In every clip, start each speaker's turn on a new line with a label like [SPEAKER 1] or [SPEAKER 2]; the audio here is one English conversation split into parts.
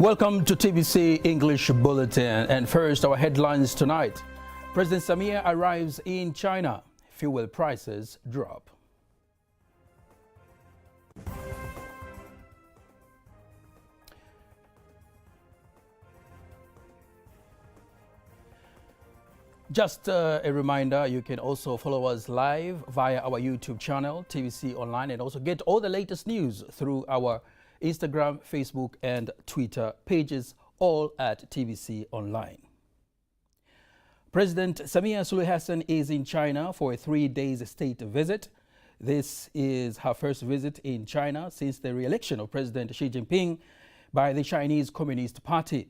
[SPEAKER 1] Welcome to TBC English Bulletin, and first our headlines tonight. President Samia arrives in China. Fuel prices drop. Just a reminder, you can also follow us live via our YouTube channel, TBConline, and also get all the latest news through our Instagram, Facebook, and Twitter pages, all at TBConline. President Samia Suluhu Hassan is in China for a 3-day state visit. This is her first visit in China since the re-election of President Xi Jinping by the Chinese Communist Party.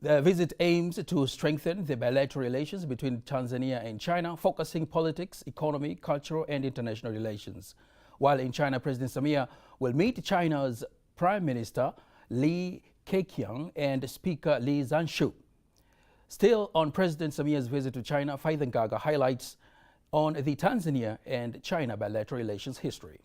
[SPEAKER 1] The visit aims to strengthen the bilateral relations between Tanzania and China, focusing politics, economy, cultural, and international relations. While in China, President Samia will meet China's Prime Minister Li Keqiang and Speaker Li Zhanshu. Still on President Samia's visit to China, Faithan Gaga highlights on the Tanzania and China bilateral relations history.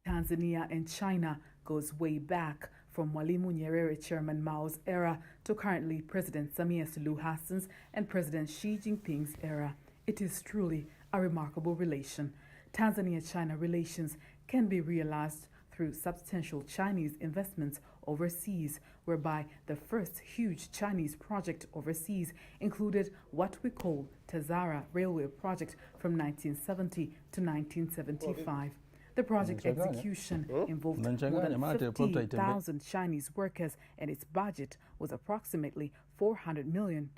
[SPEAKER 2] Tanzania and China goes way back, from Mwalimu Nyerere Chairman Mao's era to currently President Samia Suluhu Hassan's and President Xi Jinping's era. It is truly a remarkable relation. Tanzania-China relations can be realized through substantial Chinese investments overseas, whereby the first huge Chinese project overseas included what we call Tazara Railway Project from 1970 to 1975. The project execution involved more than 50,000 Chinese workers, and its budget was approximately $400 million.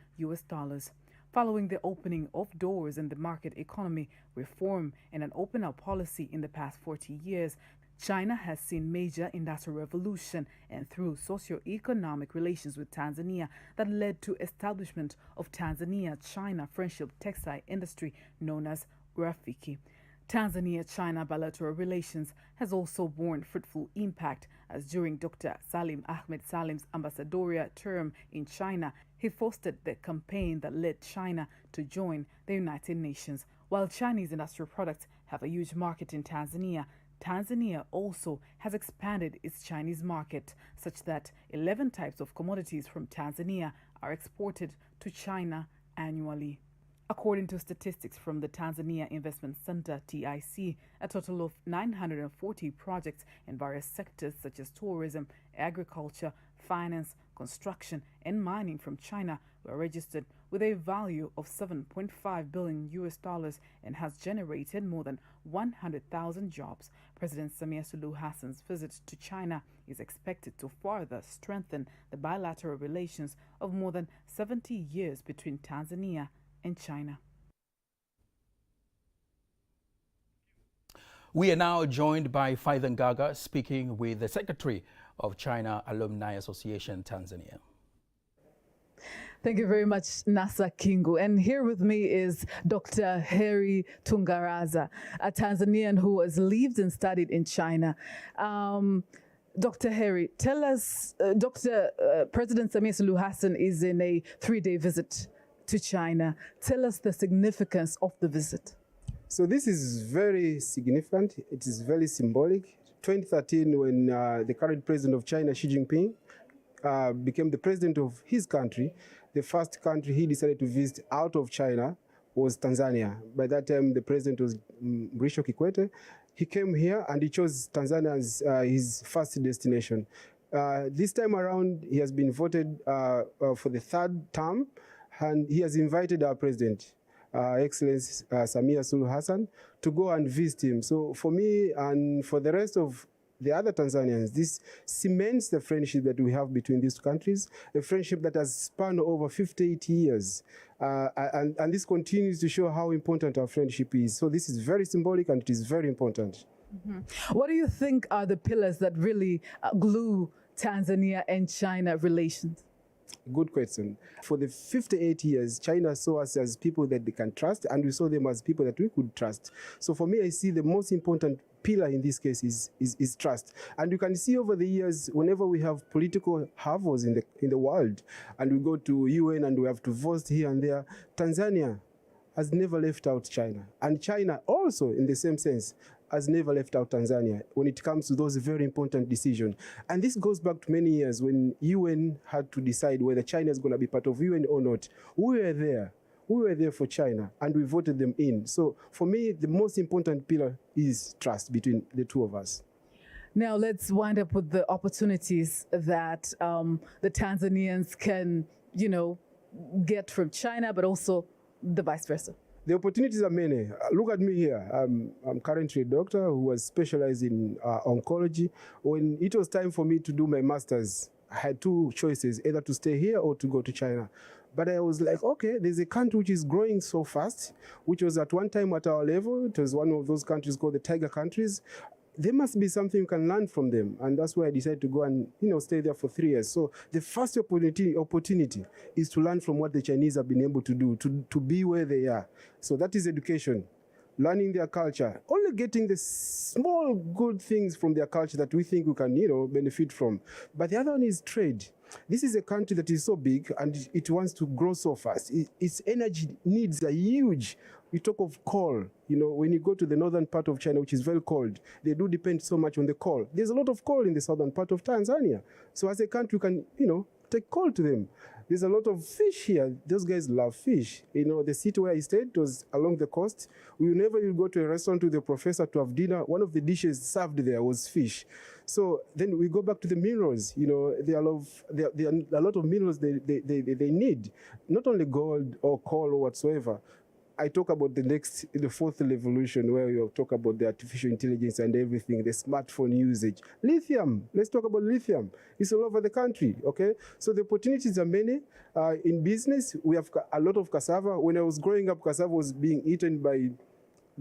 [SPEAKER 2] Following the opening of doors in the market economy, reform, and an open-up policy in the past 40 years, China has seen major industrial revolution and through socio-economic relations with Tanzania that led to establishment of Tanzania-China Friendship Textile Industry known as Rafiki. Tanzania-China bilateral relations has also borne fruitful impact, as during Dr. Salim Ahmed Salim's ambassadorial term in China, he fostered the campaign that led China to join the United Nations. While Chinese industrial products have a huge market in Tanzania, Tanzania also has expanded its Chinese market, such that 11 types of commodities from Tanzania are exported to China annually. According to statistics from the Tanzania Investment Center, TIC, a total of 940 projects in various sectors such as tourism, agriculture, finance, construction, and mining from China were registered with a value of $7.5 billion and has generated more than 100,000 jobs. President Samia Suluhu Hassan's visit to China is expected to further strengthen the bilateral relations of more than 70 years between Tanzania and China.
[SPEAKER 1] We are now joined by Faithan Gaga, speaking with the Secretary of China Alumni Association, Tanzania.
[SPEAKER 2] Thank you very much, Nasa Kingu. And here with me is Dr. Heri Tungaraza, a Tanzanian who has lived and studied in China. Dr. Heri, tell us, President Samia Suluhu Hassan is in a 3-day visit to China. Tell us the significance of the visit.
[SPEAKER 3] So this is very significant. It is very symbolic. 2013, when the current president of China, Xi Jinping, became the president of his country, the first country he decided to visit out of China was Tanzania. By that time, the president was Mrisho Kikwete. He came here and he chose Tanzania as his first destination. This time around, he has been voted for the 3rd term, and he has invited our president, Excellency Samia Suluhu Hassan, to go and visit him. So for me and for the rest of the other Tanzanians, this cements the friendship that we have between these countries, a friendship that has spanned over 58 years. And this continues to show how important our friendship is. So this is very symbolic and it is very important.
[SPEAKER 2] Mm-hmm. What do you think are the pillars that really glue Tanzania and China relations?
[SPEAKER 3] Good question. For the 58 years, China saw us as people that they can trust, and we saw them as people that we could trust. So for me, I see the most important pillar in this case is trust. And you can see over the years, whenever we have political havos in the world, and we go to UN and we have to vote here and there, Tanzania has never left out China. And China also, in the same sense, has never left out Tanzania when it comes to those very important decisions. And this goes back to many years when UN had to decide whether China is going to be part of UN or not. We were there. We were there for China, and we voted them in. So for me, the most important pillar is trust between the two of us.
[SPEAKER 2] Now let's wind up with the opportunities that the Tanzanians can, get from China, but also the vice versa.
[SPEAKER 3] The opportunities are many. Look at me here. I'm currently a doctor who was specialized in oncology. When it was time for me to do my master's, I had two choices, either to stay here or to go to China. But I was like, okay, there's a country which is growing so fast, which was at one time at our level. It was one of those countries called the tiger countries. There must be something you can learn from them. And that's why I decided to go and stay there for 3 years. So the first opportunity is to learn from what the Chinese have been able to do, to be where they are. So that is education, learning their culture, only getting the small good things from their culture that we think we can benefit from. But the other one is trade. This is a country that is so big and it wants to grow so fast. Its energy needs are huge. We talk of coal. When you go to the northern part of China, which is very cold, they do depend so much on the coal. There's a lot of coal in the southern part of Tanzania. So as a country, we can, take coal to them. There's a lot of fish here. Those guys love fish. The city where I stayed was along the coast. Whenever you go to a restaurant with the professor to have dinner, one of the dishes served there was fish. So then we go back to the minerals. There are a lot of minerals they need, not only gold or coal or whatsoever. I talk about the fourth revolution, where you talk about the artificial intelligence and everything, the smartphone usage. Lithium, let's talk about lithium. It's all over the country, okay? So the opportunities are many. In business, we have a lot of cassava. When I was growing up, cassava was being eaten by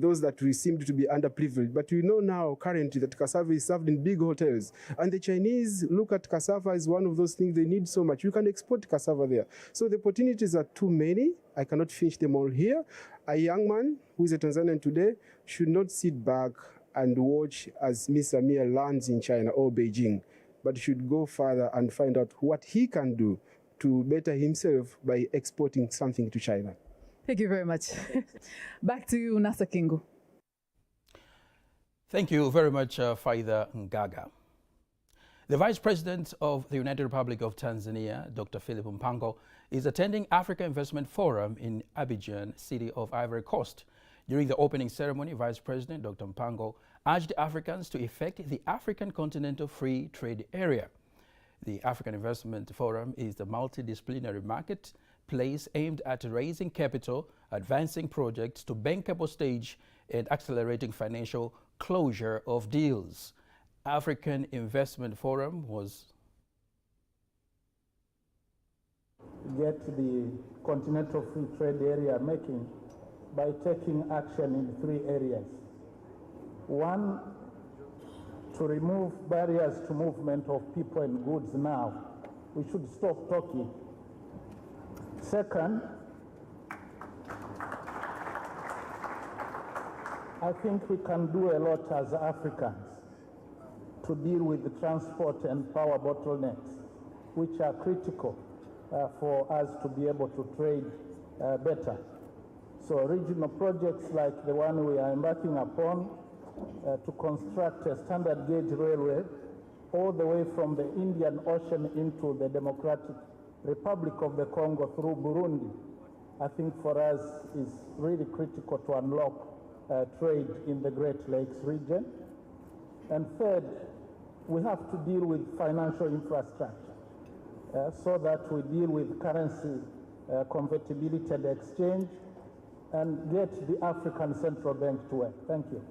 [SPEAKER 3] those that we seemed to be underprivileged. But we know now currently that cassava is served in big hotels. And the Chinese look at cassava as one of those things they need so much. You can export cassava there. So the opportunities are too many. I cannot finish them all here. A young man who is a Tanzanian today should not sit back and watch as Ms. Samia lands in China or Beijing, but should go further and find out what he can do to better himself by exporting something to China.
[SPEAKER 2] Thank you very much. Back to you, Nasa Kingu.
[SPEAKER 1] Thank you very much, Faida Ngaga. The Vice President of the United Republic of Tanzania, Dr. Philip Mpango, is attending Africa Investment Forum in Abidjan, city of Ivory Coast. During the opening ceremony, Vice President Dr. Mpango urged Africans to effect the African Continental Free Trade Area. The African Investment Forum is the multidisciplinary marketplace aimed at raising capital, advancing projects to bankable stage, and accelerating financial closure of deals. African Investment Forum was
[SPEAKER 4] get the Continental Free Trade Area making by taking action in 3 areas. 1, to remove barriers to movement of people and goods now. We should stop talking. 2nd, I think we can do a lot as Africans to deal with the transport and power bottlenecks, which are critical for us to be able to trade better. So regional projects like the one we are embarking upon to construct a standard gauge railway all the way from the Indian Ocean into the Democratic Republic of the Congo through Burundi, I think for us is really critical to unlock trade in the Great Lakes region. And 3rd, we have to deal with financial infrastructure so that we deal with currency convertibility and exchange and get the African Central Bank to work. Thank you.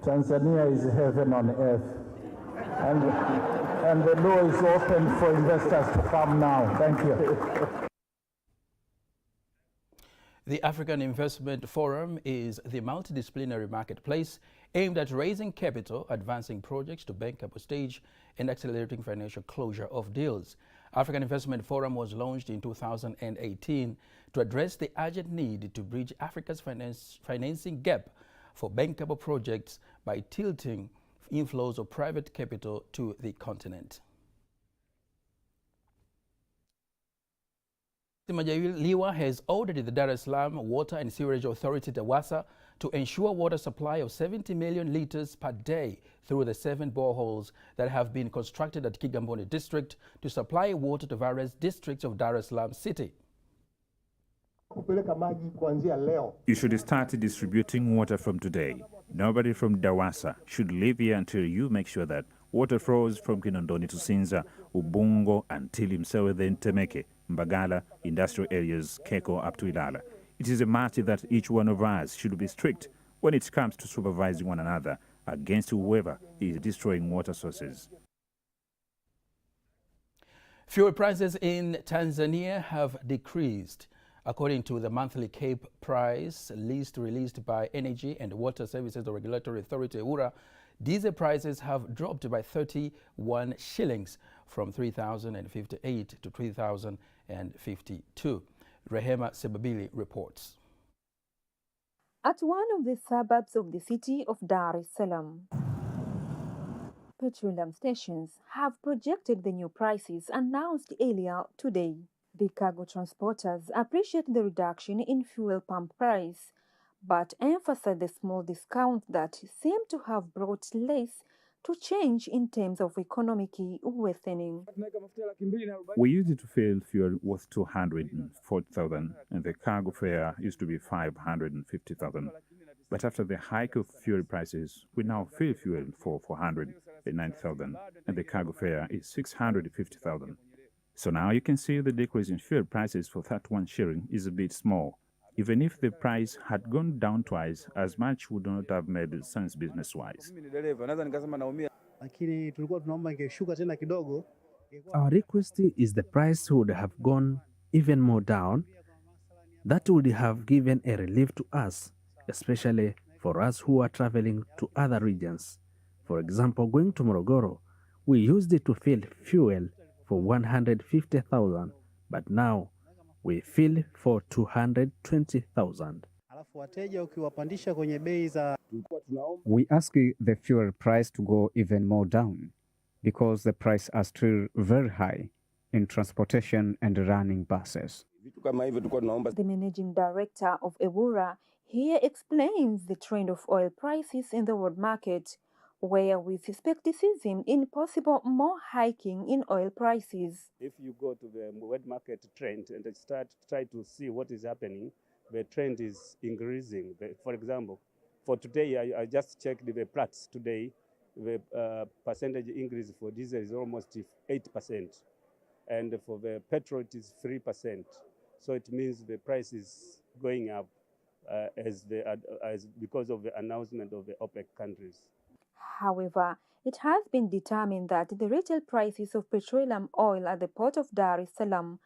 [SPEAKER 4] Tanzania is heaven on earth. And the door is open for investors to come now. Thank you.
[SPEAKER 1] The African Investment Forum is the multidisciplinary marketplace aimed at raising capital, advancing projects to bankable stage, and accelerating financial closure of deals. African Investment Forum was launched in 2018 to address the urgent need to bridge Africa's financing gap for bankable projects by tilting inflows of private capital to the continent. Majaliwa has ordered the Dar es Salaam Water and Sewerage Authority, DAWASA, to ensure water supply of 70 million litres per day through the 7 boreholes that have been constructed at Kigamboni district to supply water to various districts of Dar es Salaam city.
[SPEAKER 5] You should start distributing water from today. Nobody from Dawasa should live here until you make sure that water flows from Kinondoni to Sinza, Ubungo, until Msewe, then Temeke, Mbagala, industrial areas, Keko up to Ilala. It is a matter that each one of us should be strict when it comes to supervising one another against whoever is destroying water sources.
[SPEAKER 1] Fuel prices in Tanzania have decreased. According to the monthly Cape price list released by Energy and Water Services Regulatory Authority, EWURA, diesel prices have dropped by 31 shillings from 3,058 to 3,052. Rehema Sebabili reports.
[SPEAKER 6] At one of the suburbs of the city of Dar es Salaam, petroleum stations have projected the new prices announced earlier today. The cargo transporters appreciate the reduction in fuel pump price, but emphasize the small discounts that seem to have brought less to change in terms of economic worsening.
[SPEAKER 5] We used to fill fuel worth 240,000 and the cargo fare used to be 550,000. But after the hike of fuel prices, we now fill fuel for 490,000 and the cargo fare is 650,000. So now you can see the decrease in fuel prices for 31 shilling is a bit small. Even if the price had gone down twice, as much would not have made sense business-wise.
[SPEAKER 7] Our request is the price would have gone even more down. That would have given a relief to us, especially for us who are traveling to other regions. For example, going to Morogoro, we used it to fill fuel for 150,000, but now we fill for 220,000.
[SPEAKER 8] We ask the fuel price to go even more down because the prices are still very high in transportation and running buses.
[SPEAKER 6] The managing director of EWURA here explains the trend of oil prices in the world market, where we suspect skepticism in possible more hiking in oil prices.
[SPEAKER 9] If you go to the world market trend and try to see what is happening, the trend is increasing. For example, for today, I just checked the Platts today, the percentage increase for diesel is almost 8%. And for the petrol, it is 3%. So it means the price is going up because of the announcement of the OPEC countries.
[SPEAKER 6] However, it has been determined that the retail prices of petroleum oil at the port of Dar es Salaam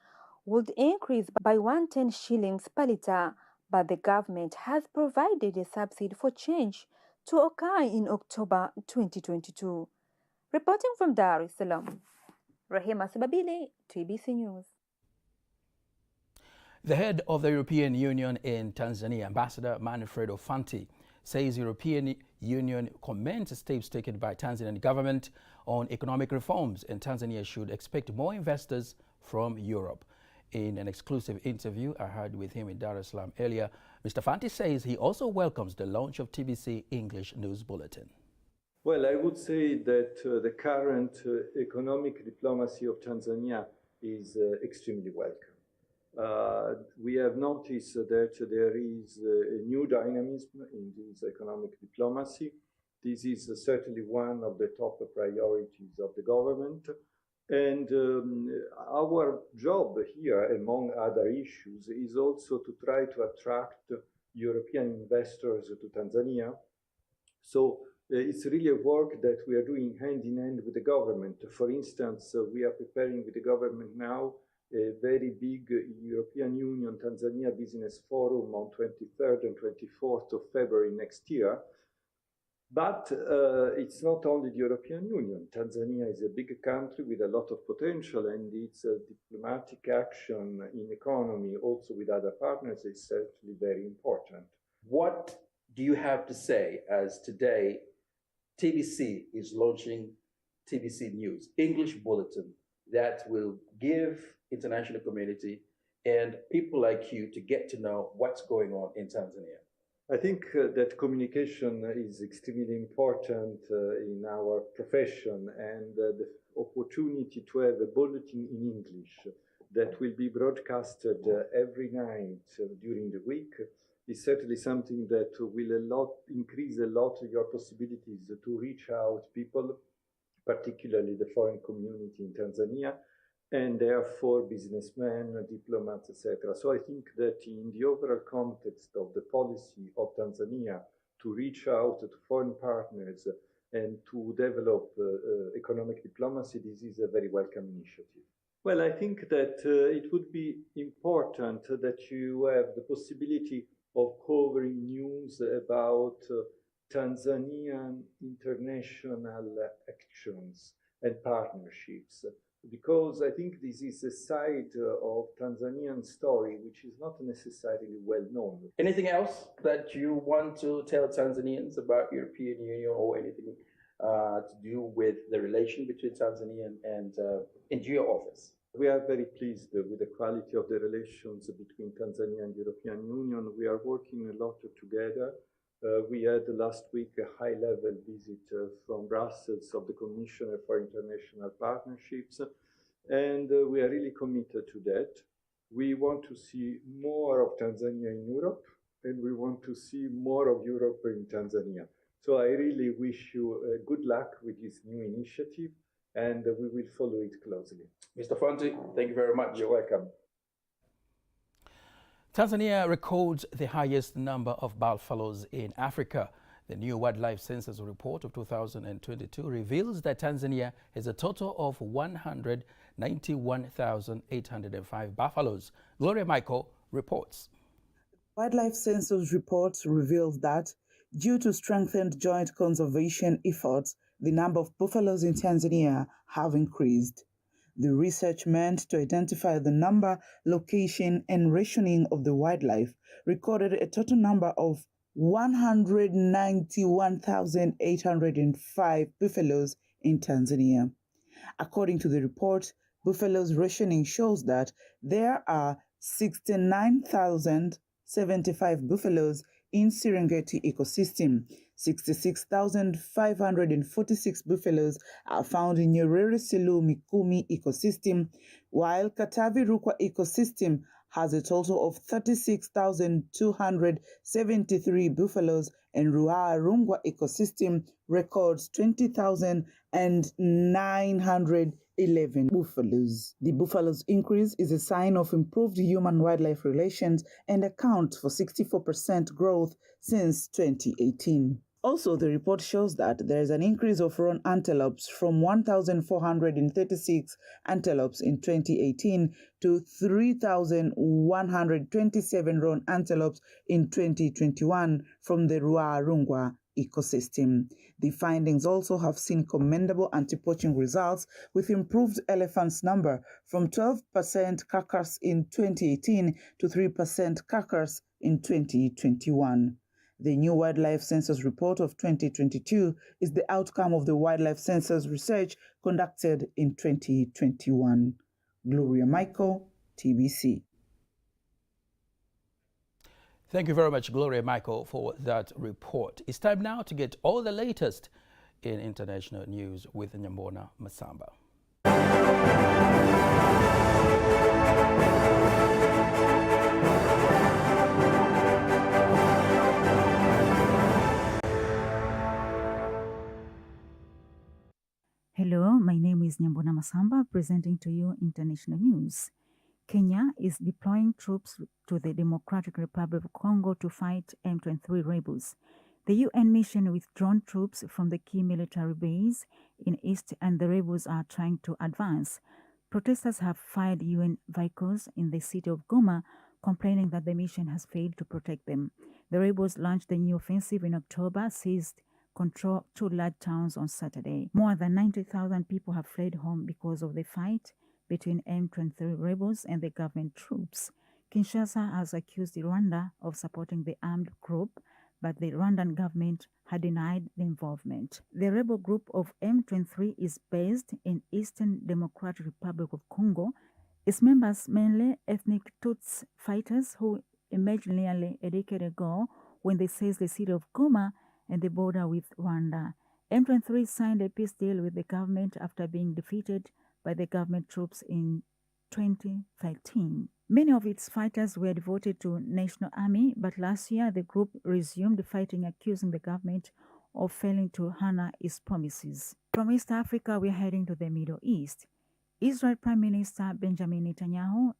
[SPEAKER 6] would increase by 110 shillings per litre, but the government has provided a subsidy for change to occur in October 2022. Reporting from Dar es Salaam, Rehema Sebabili, TBC News.
[SPEAKER 1] The head of the European Union in Tanzania, Ambassador Manfredo Fanti, says European Union commends steps taken by Tanzanian government on economic reforms, and Tanzania should expect more investors from Europe. In an exclusive interview I had with him in Dar es Salaam earlier, Mr. Fanti says he also welcomes the launch of TBC English News Bulletin.
[SPEAKER 10] Well, I would say that the current economic diplomacy of Tanzania is extremely welcome. We have noticed that there is a new dynamism in this economic diplomacy. This is certainly one of the top priorities of the government. And our job here, among other issues, is also to try to attract European investors to Tanzania. So it's really a work that we are doing hand in hand with the government. For instance, we are preparing with the government now a very big European Union Tanzania Business Forum on 23rd and 24th of February next year. But it's not only the European Union. Tanzania is a big country with a lot of potential, and its diplomatic action in economy, also with other partners, is certainly very important.
[SPEAKER 11] What do you have to say as today TBC is launching TBC News, English Bulletin, that will give international community and people like you to get to know what's going on in Tanzania?
[SPEAKER 10] I think that communication is extremely important in our profession, and the opportunity to have a bulletin in English that will be broadcasted every night during the week is certainly something that will increase a lot your possibilities to reach out people, particularly the foreign community in Tanzania, and therefore businessmen, diplomats, etc. So I think that in the overall context of the policy of Tanzania to reach out to foreign partners and to develop economic diplomacy, this is a very welcome initiative. Well, I think that it would be important that you have the possibility of covering news about Tanzanian international actions and partnerships, because I think this is a side of Tanzanian story which is not necessarily well known.
[SPEAKER 11] Anything else that you want to tell Tanzanians about European Union, or anything to do with the relation between Tanzania and your office?
[SPEAKER 10] We are very pleased with the quality of the relations between Tanzania and European Union. We are working a lot together. We had last week a high-level visit from Brussels of the Commissioner for International Partnerships, and we are really committed to that. We want to see more of Tanzania in Europe, and we want to see more of Europe in Tanzania. So I really wish you good luck with this new initiative, and we will follow it closely.
[SPEAKER 11] Mr. Fonte, thank you very much.
[SPEAKER 10] You're welcome.
[SPEAKER 1] Tanzania records the highest number of buffaloes in Africa. The new Wildlife Census report of 2022 reveals that Tanzania has a total of 191,805 buffaloes. Gloria Michael reports.
[SPEAKER 12] Wildlife Census report reveals that due to strengthened joint conservation efforts, the number of buffaloes in Tanzania have increased. The research meant to identify the number, location, and rationing of the wildlife recorded a total number of 191,805 buffaloes in Tanzania. According to the report, buffaloes rationing shows that there are 69,075 buffaloes in Serengeti ecosystem. 66,546 buffaloes are found in Nyerere Selu Mikumi ecosystem, while Katavi Rukwa ecosystem has a total of 36,273 buffaloes, and Ruaha Rungwa ecosystem records 20,911 buffaloes. The buffaloes increase is a sign of improved human-wildlife relations and accounts for 64% growth since 2018. Also, the report shows that there is an increase of roan antelopes from 1,436 antelopes in 2018 to 3,127 roan antelopes in 2021 from the Ruaha Rungwa ecosystem. The findings also have seen commendable anti-poaching results, with improved elephants number from 12% carcass in 2018 to 3% carcass in 2021. The new Wildlife Census report of 2022 is the outcome of the Wildlife Census research conducted in 2021. Gloria Michael, TBC.
[SPEAKER 1] Thank you very much, Gloria Michael, for that report. It's time now to get all the latest in international news with Nyambona Masamba.
[SPEAKER 13] Hello, my name is Nyambona Masamba, presenting to you international news. Kenya is deploying troops to the Democratic Republic of Congo to fight M23 rebels. The UN mission withdrawn troops from the key military base in East, and the rebels are trying to advance. Protesters have fired UN vehicles in the city of Goma, complaining that the mission has failed to protect them. The rebels launched the new offensive in October, seized control two large towns on Saturday. More than 90,000 people have fled home because of the fight between M23 rebels and the government troops. Kinshasa has accused Rwanda of supporting the armed group, but the Rwandan government had denied the involvement. The rebel group of M23 is based in Eastern Democratic Republic of Congo. Its members, mainly ethnic Tutsi fighters who emerged nearly a decade ago when they seized the city of Goma and the border with Rwanda. M23 signed a peace deal with the government after being defeated by the government troops in 2013. Many of its fighters were devoted to National Army, but last year the group resumed fighting, accusing the government of failing to honor its promises. From East Africa, we are heading to the Middle East. Israel Prime Minister Benjamin Netanyahu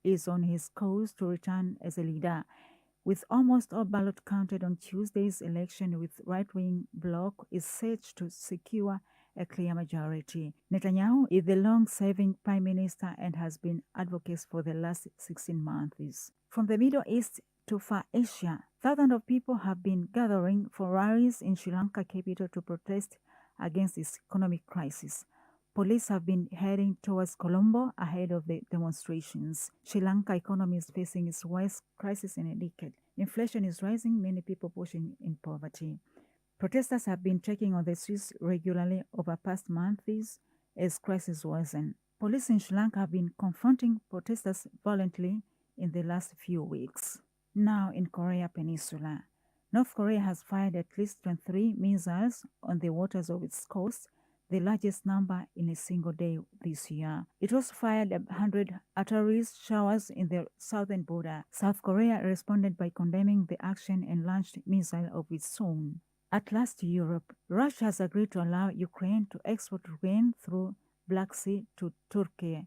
[SPEAKER 13] is on his course to return as a leader. With almost all ballots counted on Tuesday's election, with right-wing bloc is set to secure a clear majority. Netanyahu is the long-serving prime minister and has been advocate for the last 16 months. From the Middle East to Far Asia, thousands of people have been gathering for rallies in Sri Lanka capital to protest against its economic crisis. Police have been heading towards Colombo ahead of the demonstrations. Sri Lanka economy is facing its worst crisis in a decade. Inflation is rising, many people pushing in poverty. Protesters have been trekking on the streets regularly over past months as crisis worsen. Police in Sri Lanka have been confronting protesters violently in the last few weeks. Now in Korea Peninsula, North Korea has fired at least 23 missiles on the waters of its coast, the largest number in a single day this year. It also fired 100 artillery showers in the southern border. South Korea responded by condemning the action and launched missiles of its own. At last, Europe. Russia has agreed to allow Ukraine to export grain through Black Sea to Turkey.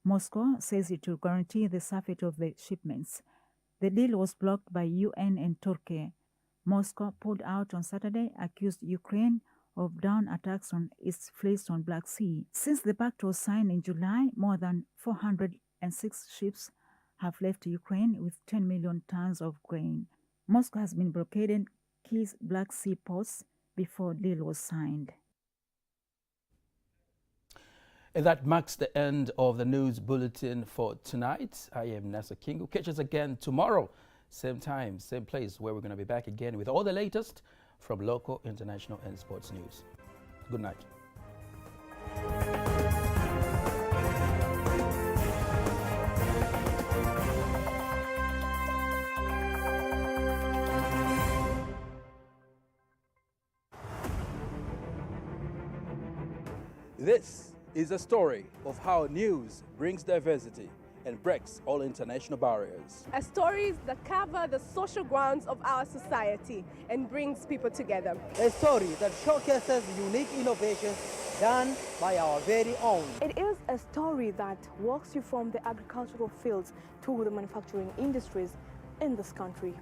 [SPEAKER 13] Moscow says it will guarantee the safety of the shipments. The deal was blocked by UN and Turkey. Moscow pulled out on Saturday, accused Ukraine of drone attacks on its fleets on Black Sea. Since the pact was signed in July, more than 406 ships have left Ukraine with 10 million tons of grain. Moscow has been blockading key Black Sea ports before deal was signed.
[SPEAKER 1] And that marks the end of the news bulletin for tonight. I am Nasa Kingu. Catch us again tomorrow, same time, same place, where we're going to be back again with all the latest from local, international, and sports news. Good night.
[SPEAKER 14] This is a story of how news brings diversity and breaks all international barriers.
[SPEAKER 15] Stories that cover the social grounds of our society and brings people together.
[SPEAKER 16] A story that showcases unique innovations done by our very own.
[SPEAKER 17] It is a story that walks you from the agricultural fields to the manufacturing industries in this country.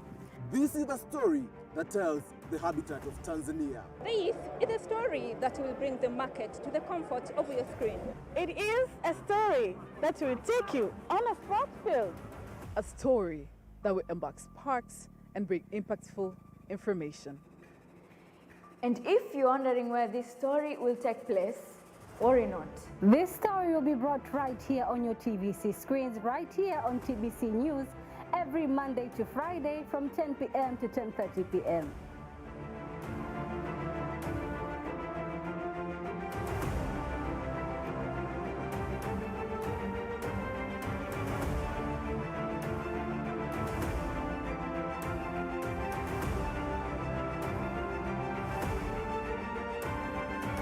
[SPEAKER 18] This is the story that tells the habitat of Tanzania.
[SPEAKER 19] This is a story that will bring the market to the comfort of your screen.
[SPEAKER 20] It is a story that will take you on a sports field.
[SPEAKER 2] A story that will embark sparks and bring impactful information.
[SPEAKER 6] And if you're wondering where this story will take place, worry not.
[SPEAKER 21] This story will be brought right here on your TVC screens, right here on TBC News, every Monday to Friday from 10 p.m. to 10:30 p.m.